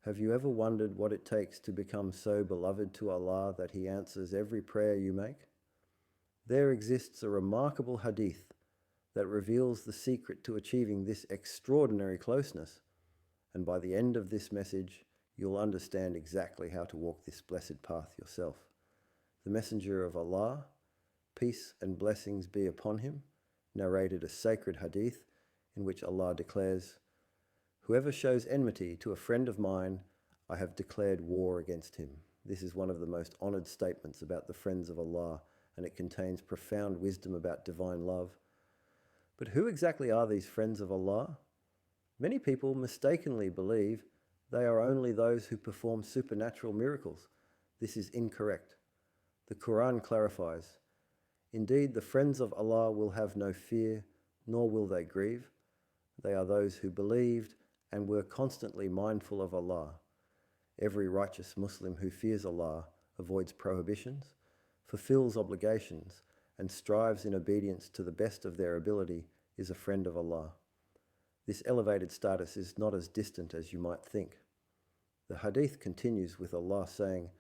Have you ever wondered what it takes to become so beloved to Allah that He answers every prayer you make? There exists a remarkable hadith that reveals the secret to achieving this extraordinary closeness, and by the end of this message, you'll understand exactly how to walk this blessed path yourself. The Messenger of Allah, peace and blessings be upon him, narrated a sacred hadith in which Allah declares, "Whoever shows enmity to a friend of mine, I have declared war against him." This is one of the most honored statements about the friends of Allah, and it contains profound wisdom about divine love. But who exactly are these friends of Allah? Many people mistakenly believe they are only those who perform supernatural miracles. This is incorrect. The Quran clarifies, "Indeed, the friends of Allah will have no fear, nor will they grieve. They are those who believed and were constantly mindful of Allah." Every righteous Muslim who fears Allah, avoids prohibitions, fulfills obligations, and strives in obedience to the best of their ability is a friend of Allah. This elevated status is not as distant as you might think. The hadith continues with Allah saying,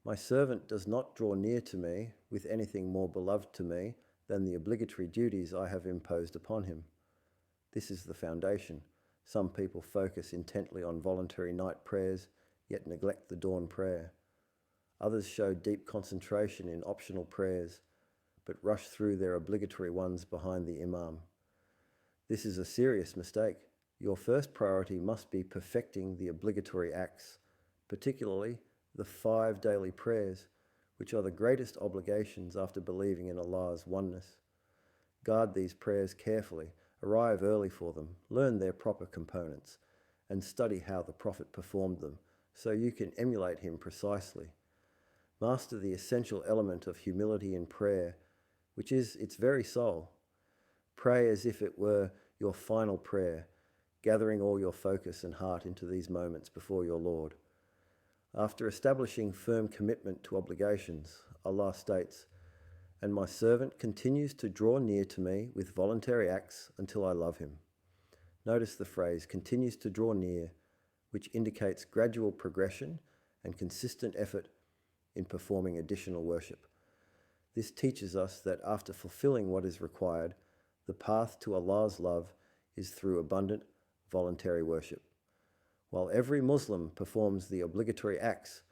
"My servant does not draw near to me with anything more beloved to me than the obligatory duties I have imposed upon him." This is the foundation. Some people focus intently on voluntary night prayers, yet neglect the dawn prayer. Others show deep concentration in optional prayers, but rush through their obligatory ones behind the imam. This is a serious mistake. Your first priority must be perfecting the obligatory acts, particularly the 5 daily prayers, which are the greatest obligations after believing in Allah's oneness. Guard these prayers carefully, arrive early for them, learn their proper components, and study how the Prophet performed them, so you can emulate him precisely. Master the essential element of humility in prayer, which is its very soul. Pray as if it were your final prayer, gathering all your focus and heart into these moments before your Lord. After establishing firm commitment to obligations, Allah states, "And my servant continues to draw near to me with voluntary acts until I love him." Notice the phrase "continues to draw near," which indicates gradual progression and consistent effort in performing additional worship. This teaches us that after fulfilling what is required, the path to Allah's love is through abundant, voluntary worship. While every Muslim performs the obligatory acts,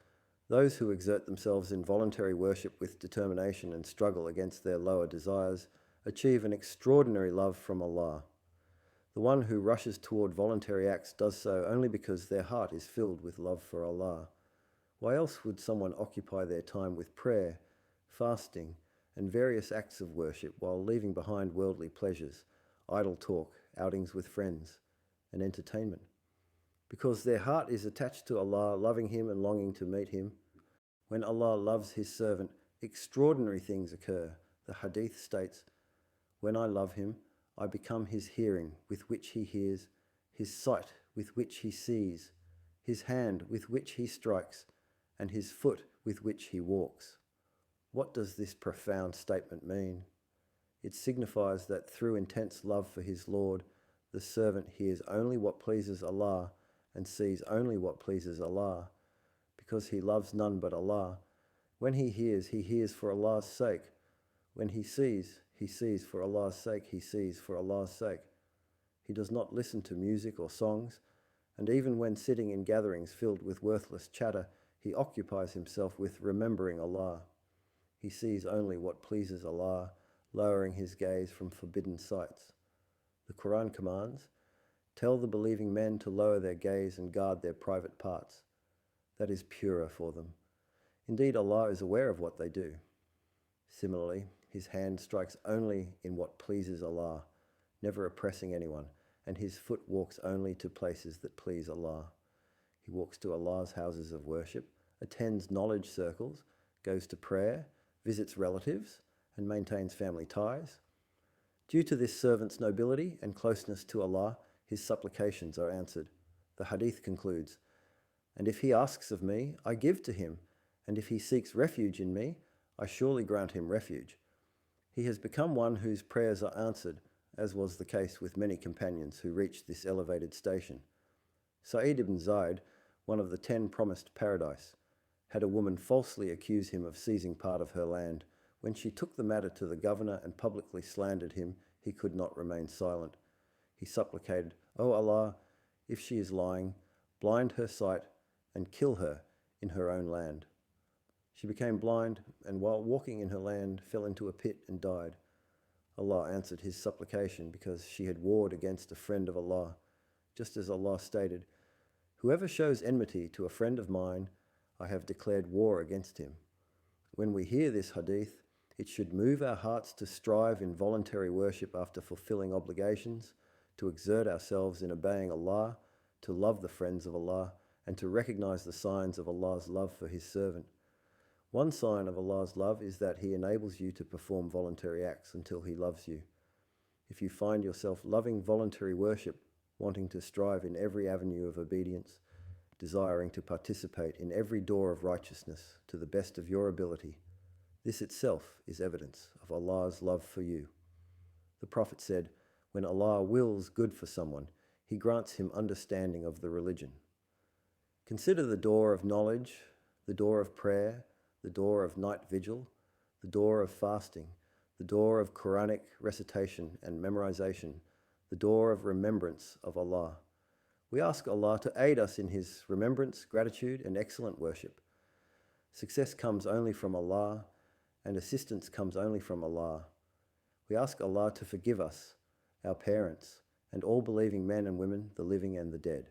those who exert themselves in voluntary worship with determination and struggle against their lower desires achieve an extraordinary love from Allah. The one who rushes toward voluntary acts does so only because their heart is filled with love for Allah. Why else would someone occupy their time with prayer, fasting, and various acts of worship while leaving behind worldly pleasures, idle talk, outings with friends, and entertainment? Because their heart is attached to Allah, loving Him and longing to meet Him. When Allah loves His servant, extraordinary things occur. The Hadith states, "When I love Him, I become His hearing with which He hears, His sight with which He sees, His hand with which He strikes, and His foot with which He walks." What does this profound statement mean? It signifies that through intense love for his Lord, the servant hears only what pleases Allah and sees only what pleases Allah. Because he loves none but Allah, when he hears for Allah's sake. When he sees for Allah's sake, he sees for Allah's sake. He does not listen to music or songs, and even when sitting in gatherings filled with worthless chatter, he occupies himself with remembering Allah. He sees only what pleases Allah, lowering his gaze from forbidden sights. The Quran commands, "Tell the believing men to lower their gaze and guard their private parts. That is purer for them. Indeed, Allah is aware of what they do." Similarly, his hand strikes only in what pleases Allah, never oppressing anyone, and his foot walks only to places that please Allah. He walks to Allah's houses of worship, attends knowledge circles, goes to prayer, visits relatives, and maintains family ties. Due to this servant's nobility and closeness to Allah, his supplications are answered. The hadith concludes, "And if he asks of me, I give to him, and if he seeks refuge in me, I surely grant him refuge." He has become one whose prayers are answered, as was the case with many companions who reached this elevated station. Sa'id ibn Zayd, one of the 10 promised paradise, had a woman falsely accuse him of seizing part of her land. When she took the matter to the governor and publicly slandered him, he could not remain silent. He supplicated, "O Allah, if she is lying, blind her sight and kill her in her own land." She became blind and while walking in her land fell into a pit and died. Allah answered his supplication because she had warred against a friend of Allah. Just as Allah stated, "Whoever shows enmity to a friend of mine, I have declared war against him." When we hear this hadith, it should move our hearts to strive in voluntary worship after fulfilling obligations, to exert ourselves in obeying Allah, to love the friends of Allah, and to recognize the signs of Allah's love for His servant. One sign of Allah's love is that He enables you to perform voluntary acts until He loves you. If you find yourself loving voluntary worship, wanting to strive in every avenue of obedience, desiring to participate in every door of righteousness to the best of your ability, this itself is evidence of Allah's love for you. The Prophet said, "When Allah wills good for someone, He grants him understanding of the religion." Consider the door of knowledge, the door of prayer, the door of night vigil, the door of fasting, the door of Quranic recitation and memorization, the door of remembrance of Allah. We ask Allah to aid us in His remembrance, gratitude, and excellent worship. Success comes only from Allah, and assistance comes only from Allah. We ask Allah to forgive us, our parents, and all believing men and women, the living and the dead.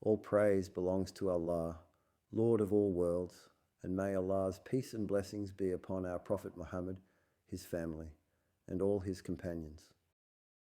All praise belongs to Allah, Lord of all worlds, and may Allah's peace and blessings be upon our Prophet Muhammad, his family, and all his companions.